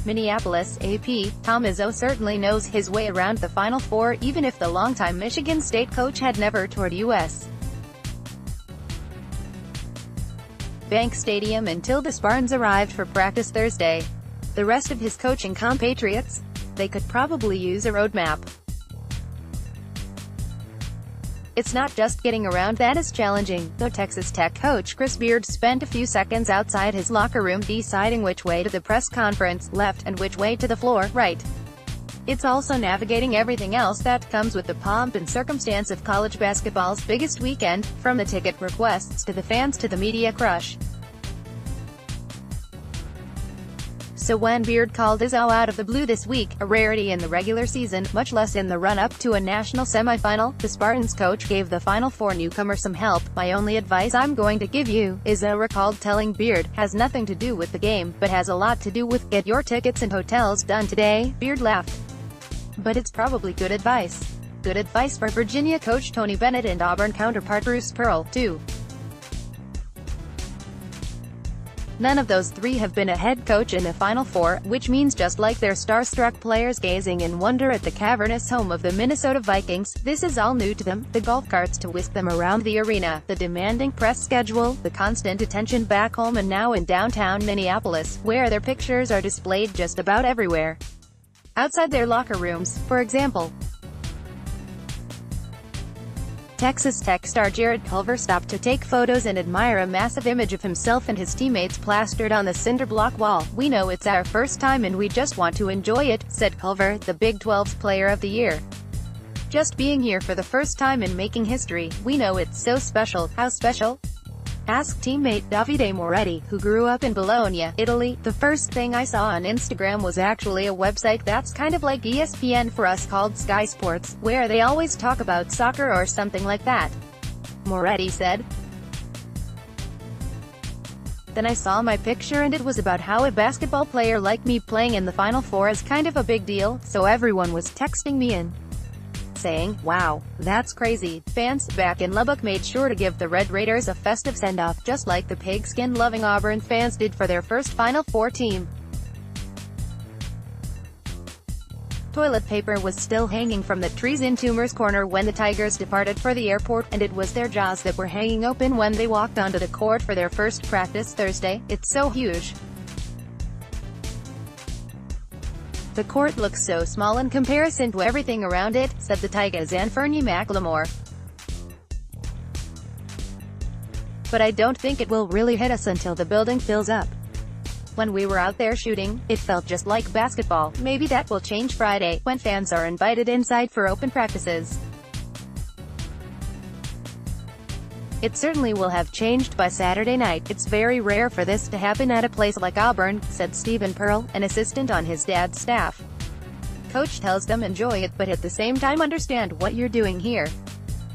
Minneapolis, AP, Tom Izzo certainly knows his way around the Final Four, even if the longtime Michigan State coach had never toured U.S. Bank Stadium until the Spartans arrived for practice Thursday. The rest of his coaching compatriots? They could probably use a roadmap. It's not just getting around that is challenging, though Texas Tech coach Chris Beard spent a few seconds outside his locker room deciding which way to the press conference, left, and which way to the floor, right. It's also navigating everything else that comes with the pomp and circumstance of college basketball's biggest weekend, from the ticket requests to the fans to the media crush. So when Beard called Izzo out of the blue this week, a rarity in the regular season, much less in the run-up to a national semifinal, the Spartans coach gave the Final Four newcomer some help. "My only advice I'm going to give you," Izzo recalled telling Beard, "has nothing to do with the game, but has a lot to do with get your tickets and hotels done today." Beard laughed. "But it's probably good advice." Good advice for Virginia coach Tony Bennett and Auburn counterpart Bruce Pearl, too. None of those three have been a head coach in the Final Four, which means just like their starstruck players gazing in wonder at the cavernous home of the Minnesota Vikings, this is all new to them: the golf carts to whisk them around the arena, the demanding press schedule, the constant attention back home and now in downtown Minneapolis, where their pictures are displayed just about everywhere. Outside their locker rooms, for example. Texas Tech star Jared Culver stopped to take photos and admire a massive image of himself and his teammates plastered on the cinder block wall. "We know it's our first time and we just want to enjoy it," said Culver, the Big 12's Player of the Year. "Just being here for the first time and making history. We know it's so special." "How special?" asked teammate Davide Moretti, who grew up in Bologna, Italy. "The first thing I saw on Instagram was actually a website that's kind of like ESPN for us called Sky Sports, where they always talk about soccer or something like that," Moretti said. "Then I saw my picture and it was about how a basketball player like me playing in the Final Four is kind of a big deal, so everyone was texting me and saying, 'Wow, that's crazy.'" Fans back in Lubbock made sure to give the Red Raiders a festive send-off, just like the pigskin-loving Auburn fans did for their first Final Four team. Toilet paper was still hanging from the trees in Toomer's Corner when the Tigers departed for the airport, and it was their jaws that were hanging open when they walked onto the court for their first practice Thursday. "It's so huge. The court looks so small in comparison to everything around it," said the Tigers' Anferny McLemore. "But I don't think it will really hit us until the building fills up. When we were out there shooting, it felt just like basketball. Maybe that will change Friday, when fans are invited inside for open practices. It certainly will have changed by Saturday night. It's very rare for this to happen at a place like Auburn," said Stephen Pearl, an assistant on his dad's staff. "Coach tells them enjoy it, but at the same time understand what you're doing here.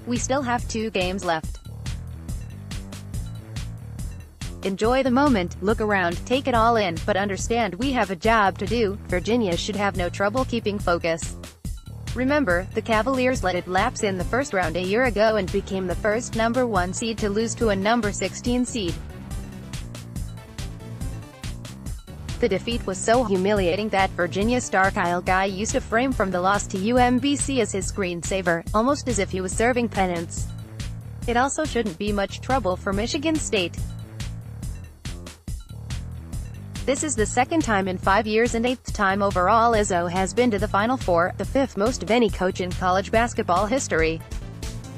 We still have 2 games left. Enjoy the moment, look around, take it all in, but understand we have a job to do. Virginia should have no trouble keeping focus. Remember, the Cavaliers let it lapse in the first round a year ago and became the first number 1 seed to lose to a number 16 seed. The defeat was so humiliating that Virginia star Kyle Guy used a frame from the loss to UMBC as his screensaver, almost as if he was serving penance. It also shouldn't be much trouble for Michigan State. This is the second time in 5 years and 8th time overall Izzo has been to the Final Four, the 5th most of any coach in college basketball history.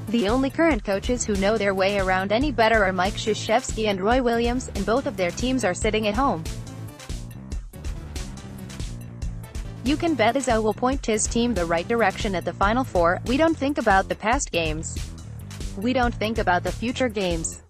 The only current coaches who know their way around any better are Mike Krzyzewski and Roy Williams, and both of their teams are sitting at home. You can bet Izzo will point his team the right direction at the Final Four. "We don't think about the past games. We don't think about the future games.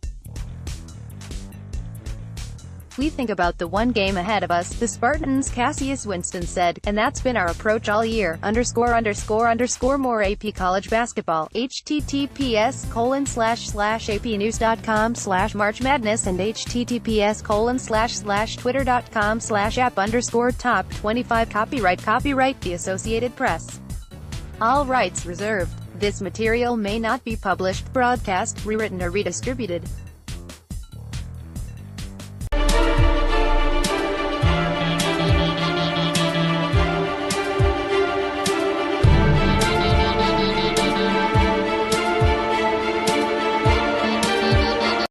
We think about the one game ahead of us," the Spartans' Cassius Winston said, "and that's been our approach all year." More AP college basketball. https://apnews.com/March Madness and https://twitter.com/app_top25 Copyright The Associated Press. All rights reserved. This material may not be published, broadcast, rewritten or redistributed.